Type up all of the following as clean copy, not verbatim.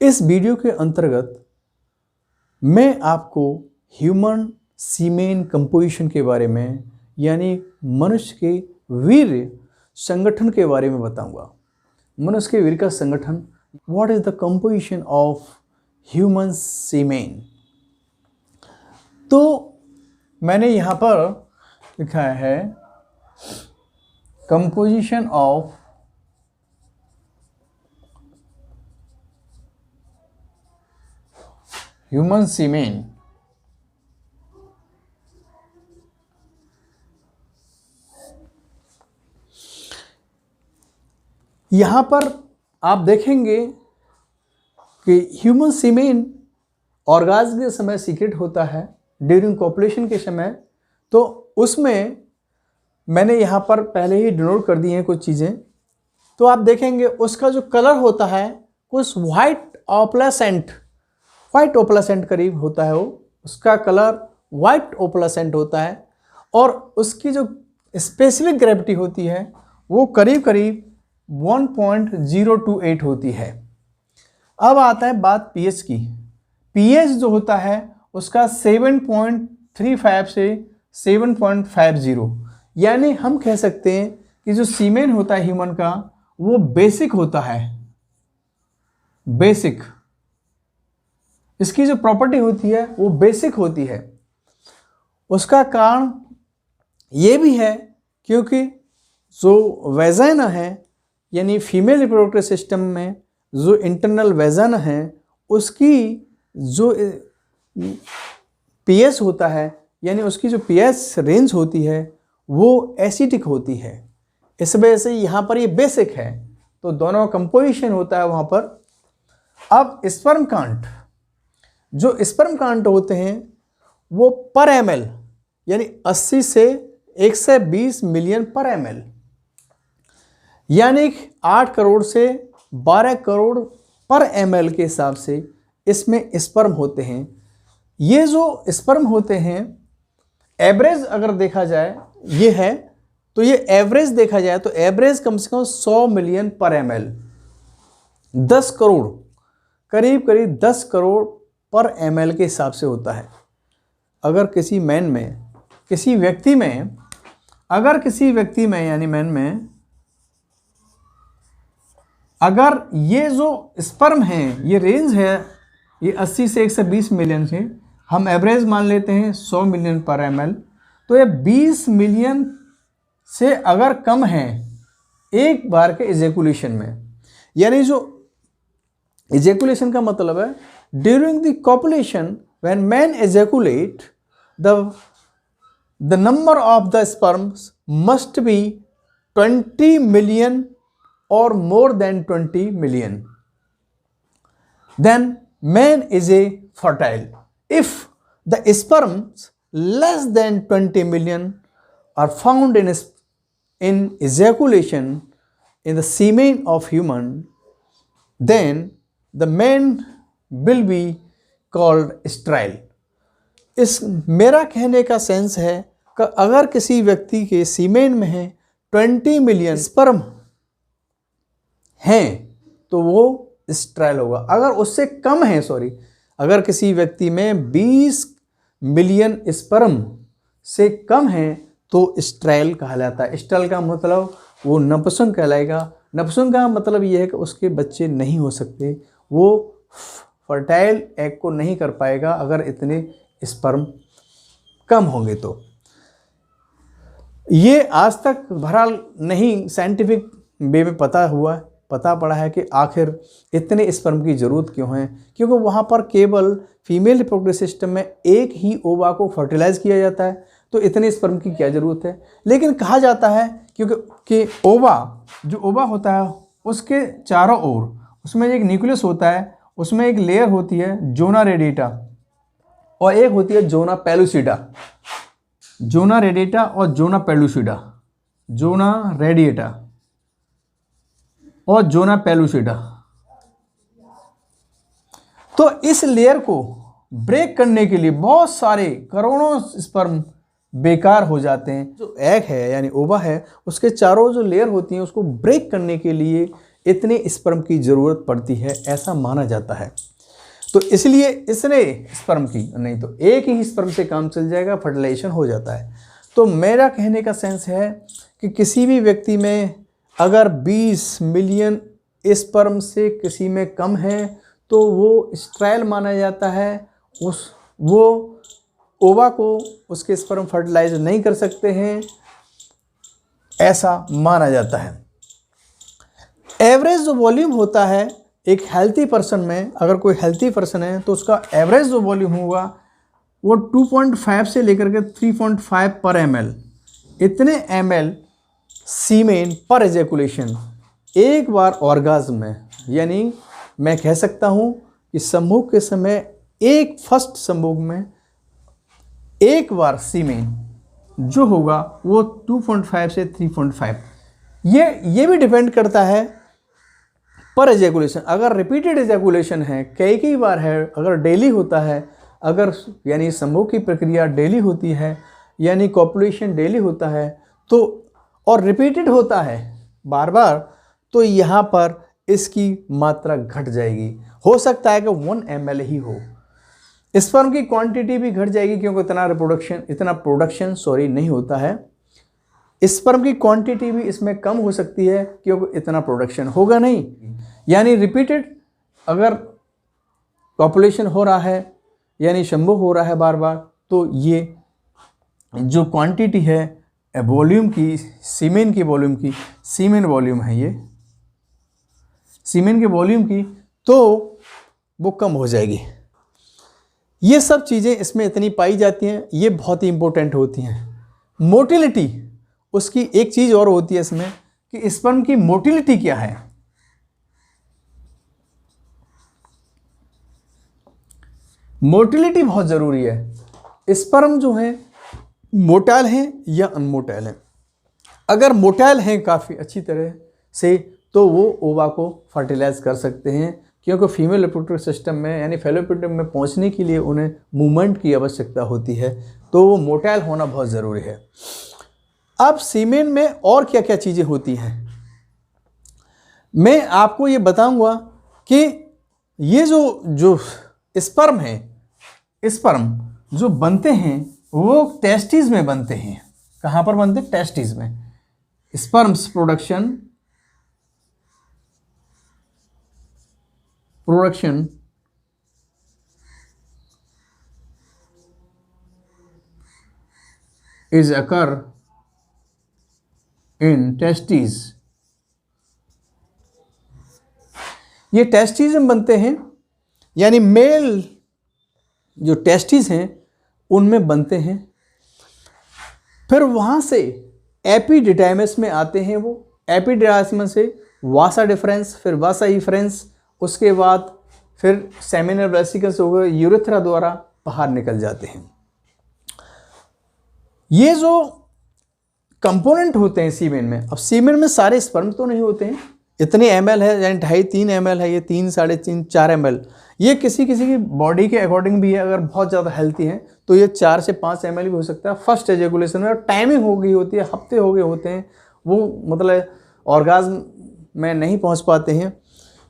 इस वीडियो के अंतर्गत मैं आपको ह्यूमन सीमेन कंपोजिशन के बारे में यानी मनुष्य के वीर्य संगठन के बारे में बताऊंगा। मनुष्य के वीर्य का संगठन, what is the composition of human semen. तो मैंने यहाँ पर लिखा है कंपोजिशन ऑफ ह्यूमन सीमेन। यहाँ पर आप देखेंगे कि ह्यूमन सीमेन ऑर्गाज्म के समय सीक्रेट होता है, ड्यूरिंग कॉपुलेशन के समय। तो उसमें मैंने यहाँ पर पहले ही डिनोट कर दी हैं कुछ चीज़ें। तो आप देखेंगे उसका जो कलर होता है कुछ वाइट ओप्लासेंट करीब होता है, वो उसका कलर वाइट ओप्लासेंट होता है और उसकी जो स्पेसिफिक ग्रेविटी होती है वो करीब 1.028 होती है। अब आता है बात पीएच की। पीएच जो होता है उसका 7.35 से 7.50, यानी हम कह सकते हैं कि जो सीमेन होता है ह्यूमन का वो बेसिक होता है। बेसिक, इसकी जो प्रॉपर्टी होती है वो बेसिक होती है। उसका कारण ये भी है क्योंकि जो वेजाइना है यानी फीमेल रिप्रोडक्टिव सिस्टम में जो इंटरनल वेजाइना है उसकी जो पीएच होता है यानी उसकी जो पीएच रेंज होती है वो एसिडिक होती है। इस वजह से यहाँ पर ये बेसिक है, तो दोनों कंपोजिशन होता है वहाँ पर। अब स्पर्म काउंट, जो स्पर्म काउंट होते हैं वो पर ml यानी 80 से 120 मिलियन पर ml, यानी 8 करोड़ से 12 करोड़ पर ml के हिसाब से इसमें स्पर्म होते हैं। ये जो स्पर्म होते हैं एवरेज अगर देखा जाए ये है, तो ये एवरेज देखा जाए तो एवरेज कम से कम 100 मिलियन पर ml, 10 करोड़ करीब 10 करोड़ पर ml के हिसाब से होता है। अगर किसी मैन में, किसी व्यक्ति में, अगर किसी व्यक्ति में यानी मैन में अगर ये जो स्पर्म है ये रेंज है ये 80 से 120 मिलियन से, हम एवरेज मान लेते हैं 100 मिलियन पर ml, तो ये 20 मिलियन से अगर कम है एक बार के इजेकुलेशन में, यानी जो इजेकुलेशन का मतलब है during the copulation when man ejaculate the number of the sperms must be 20 million or more than 20 million, then man is a fertile. If the sperms less than 20 million are found in ejaculation in the semen of human, then the man will be called sterile. इस मेरा कहने का sense है कि अगर किसी व्यक्ति के सीमेन में है 20 मिलियन स्पर्म हैं तो वो स्टेराइल होगा। अगर उससे कम है, अगर किसी व्यक्ति में 20 मिलियन स्पर्म से कम है तो स्टेराइल कहलाता है। स्टेराइल का मतलब वो नपुंसक कहलाएगा। नपुंसक का मतलब ये है कि उसके बच्चे नहीं हो सकते, वो फर्टाइल एग को नहीं कर पाएगा अगर इतने स्पर्म कम होंगे। तो ये आज तक बहरहाल नहीं साइंटिफिक वे में पता पड़ा है कि आखिर इतने स्पर्म की ज़रूरत क्यों है, क्योंकि वहाँ पर केवल फीमेल रिप्रोडक्टिव सिस्टम में एक ही ओवा को फर्टिलाइज किया जाता है, तो इतने स्पर्म की क्या ज़रूरत है। लेकिन कहा जाता है क्योंकि जो ओवा होता है उसके चारों ओर उसमें एक न्यूक्लियस होता है, उसमें एक लेयर होती है जोना रेडिएटा और एक होती है जोना पेलुसिडा। जोना रेडिएटा और जोना पेलुसिडा, जोना रेडिएटा और जोना पेलुसिडा। तो इस लेयर को ब्रेक करने के लिए बहुत सारे करोड़ों स्पर्म बेकार हो जाते हैं। जो एग है यानी ओवा है उसके चारों जो लेयर होती हैं उसको ब्रेक करने के लिए इतने स्पर्म की ज़रूरत पड़ती है, ऐसा माना जाता है। तो इसलिए इसने स्पर्म की, नहीं तो एक ही स्पर्म से काम चल जाएगा, फर्टिलाइजेशन हो जाता है। तो मेरा कहने का सेंस है कि किसी भी व्यक्ति में अगर 20 मिलियन स्पर्म से किसी में कम है तो वो स्टेराइल माना जाता है, वो ओवा को उसके स्पर्म फर्टिलाइज नहीं कर सकते हैं, ऐसा माना जाता है। एवरेज जो वॉल्यूम होता है एक हेल्थी पर्सन में, अगर कोई हेल्थी पर्सन है तो उसका एवरेज जो वॉल्यूम होगा वो 2.5 से लेकर के 3.5 पर ml, इतने ml सीमेन पर एजेकुलेशन एक बार ऑर्गाज्म में, यानी मैं कह सकता हूँ कि संभोग के समय एक फर्स्ट संभोग में एक बार सीमेन जो होगा वो 2.5 से 3.5, ये भी डिपेंड करता है पर एजेकुलेशन। अगर रिपीटेड एजेकुलेशन है, कई बार है, अगर डेली होता है, अगर यानी संभोग की प्रक्रिया डेली होती है, यानी कॉपुलेशन डेली होता है तो और रिपीटेड होता है बार बार, तो यहाँ पर इसकी मात्रा घट जाएगी। हो सकता है कि 1 ml ही हो, स्पर्म की क्वांटिटी भी घट जाएगी क्योंकि इतना प्रोडक्शन नहीं होता है। स्पर्म की क्वांटिटी भी इसमें कम हो सकती है क्योंकि इतना प्रोडक्शन होगा नहीं। यानी रिपीटेड अगर पॉपुलेशन हो रहा है, यानी संभोग हो रहा है बार बार, तो ये जो क्वांटिटी है वॉल्यूम की, सीमेन वॉल्यूम है, ये सीमेन के वॉल्यूम की, तो वो कम हो जाएगी। ये सब चीज़ें इसमें इतनी पाई जाती हैं, ये बहुत ही इंपॉर्टेंट होती हैं। मोटिलिटी, उसकी एक चीज़ और होती है इसमें कि स्पर्म की मोटिलिटी क्या है। मोटिलिटी बहुत ज़रूरी है। स्पर्म जो है मोटाइल हैं या अनमोटाइल हैं। अगर मोटाइल हैं काफ़ी अच्छी तरह से तो वो ओवा को फर्टिलाइज कर सकते हैं, क्योंकि फीमेल रिप्रोडक्टिव सिस्टम में यानी फैलोपियन में पहुंचने के लिए उन्हें मूवमेंट की आवश्यकता होती है, तो वो मोटाइल होना बहुत ज़रूरी है। अब सीमेन में और क्या क्या चीज़ें होती हैं, मैं आपको ये बताऊंगा कि ये जो स्पर्म है, स्पर्म जो बनते हैं वो टेस्टिस में बनते हैं। कहाँ पर बनते हैं? टेस्टिस में। Sperms production is occur in testes। ये टेस्टिस में बनते हैं, यानी मेल जो टेस्टिस हैं उनमें बनते हैं। फिर वहाँ से एपिडिडाइमस में आते हैं, वो एपिडिडाइमस से वासा डिफरेंस, फिर वासा इफरेंस, उसके बाद फिर सेमिनल वेसिकल्स हो गए, यूरेथ्रा द्वारा बाहर निकल जाते हैं। ये जो कंपोनेंट होते हैं सीमेन में, अब सीमेन में सारे स्पर्म तो नहीं होते हैं, इतने ml है, यानी 2.5-3 ml है, ये 3, 3.5, 4 ml, ये किसी की बॉडी के अकॉर्डिंग भी है। अगर बहुत ज़्यादा हेल्थी है तो ये 4 से 5 ml भी हो सकता है फर्स्ट एजेकुलेशन में। और टाइमिंग हो गई होती है, हफ्ते हो गए होते हैं, वो मतलब ऑर्गाज्म में नहीं पहुंच पाते हैं,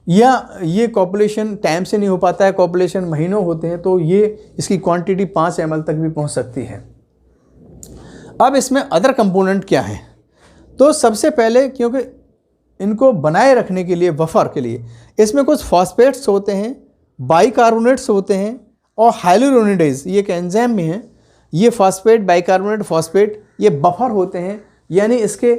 या ये कॉपुलेशन टाइम से नहीं हो पाता है, कॉपुलेशन महीनों होते हैं, तो ये इसकी क्वांटिटी 5 ml तक भी पहुंच सकती है। अब इसमें अदर कंपोनेंट क्या है, तो सबसे पहले क्योंकि इनको बनाए रखने के लिए, बफर के लिए, इसमें कुछ फॉस्फेट्स होते हैं, बाइकार्बोनेट्स होते हैं और हाइलुरोनिडेज, ये एक एंजाइम में है। ये फॉस्फेट, बाइकार्बोनेट, फॉस्फेट, ये बफर होते हैं, यानी इसके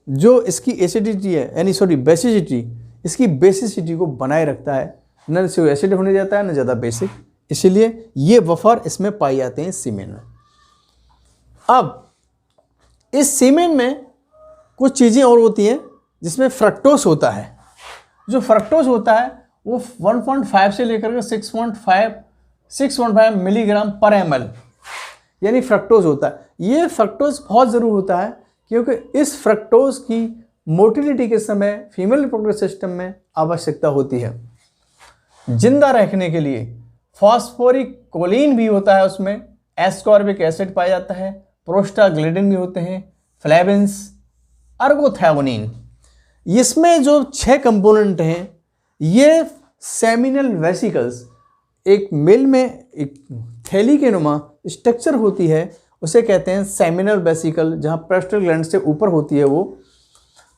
जो इसकी एसिडिटी है, यानी बेसिसिटी, इसकी बेसिसिटी को बनाए रखता है। न से एसिड होने जाता है, न ज़्यादा बेसिक, इसीलिए ये बफर इसमें पाए जाते हैं सीमेन में। अब इस सीमेन में कुछ चीज़ें और होती हैं जिसमें फ्रक्टोस होता है। जो फ्रक्टोस होता है वो 1.5 से लेकर के 6.5 मिलीग्राम पर ml, यानी फ्रक्टोज होता है। ये फ्रक्टोज बहुत ज़रूर होता है क्योंकि इस फ्रक्टोज की मोटिलिटी के समय फीमेल रिप्रोडक्टिव सिस्टम में आवश्यकता होती है जिंदा रखने के लिए। फॉस्फोरिक कोलिन भी होता है, उसमें एस्कॉर्बिक एसिड पाया जाता है, प्रोस्टाग्लैंडिन भी होते हैं, फ्लेविन्स, अर्गोथैयोनिन, इसमें जो 6 कंपोनेंट हैं ये सेमिनल वेसिकल्स, एक मेल में एक थैली के नुमा स्ट्रक्चर होती है, उसे कहते हैं सेमिनल वेसिकल, जहाँ प्रोस्टेट ग्लैंड से ऊपर होती है वो।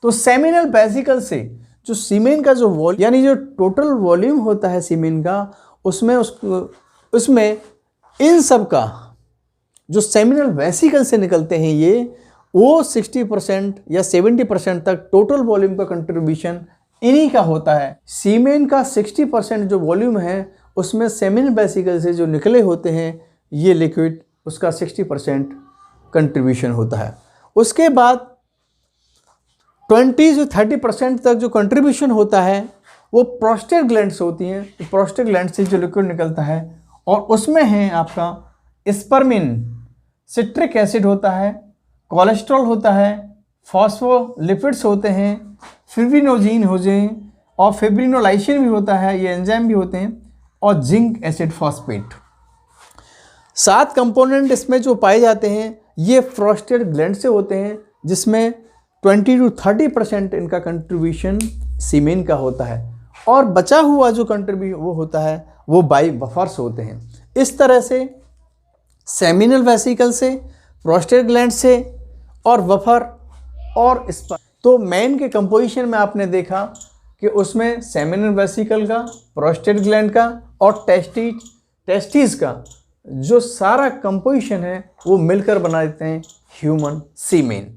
तो सेमिनल वेसिकल से जो सीमेन का जो वॉल्यूम, यानी जो टोटल वॉल्यूम होता है सीमेन का, उसमें इन सब का जो सेमिनल वेसिकल से निकलते हैं ये, वो 60% या 70% तक टोटल वॉल्यूम का कंट्रीब्यूशन इन्हीं का होता है। सीमेन का 60% जो वॉल्यूम है उसमें सेमिनल वेसिकल से जो निकले होते हैं ये लिक्विड, उसका 60% कंट्रीब्यूशन होता है। उसके बाद 20 से 30% तक जो कंट्रीब्यूशन होता है वो प्रोस्टेट ग्लैंड से होती हैं। तो प्रोस्टेट ग्लैंड से जो लिक्विड निकलता है और उसमें है आपका स्पर्मिन, सिट्रिक एसिड होता है, कोलेस्ट्रॉल होता है, फॉस्फोलिपिड्स होते हैं, फिब्रिनोजीन हो जाए और फिब्रिनोलाइसिन भी होता है, ये एंजाइम भी होते हैं, और जिंक एसिड फॉस्फेट। 7 कंपोनेंट इसमें जो पाए जाते हैं ये प्रोस्टेट ग्लैंड से होते हैं, जिसमें 20 to 30% इनका कंट्रीब्यूशन सीमेन का होता है, और बचा हुआ जो कंट्रीब्यूशन वो होता है वो बाई बफर्स होते हैं। इस तरह से सेमिनल वेसिकल से, प्रोस्टेट ग्लैंड से और बफर और स्पर्म। तो मेन के कंपोजिशन में आपने देखा कि उसमें सेमिनल वेसिकल का, प्रोस्टेट ग्लैंड का और टेस्टिस का जो सारा कंपोजिशन है वो मिलकर बना देते हैं ह्यूमन सीमेन।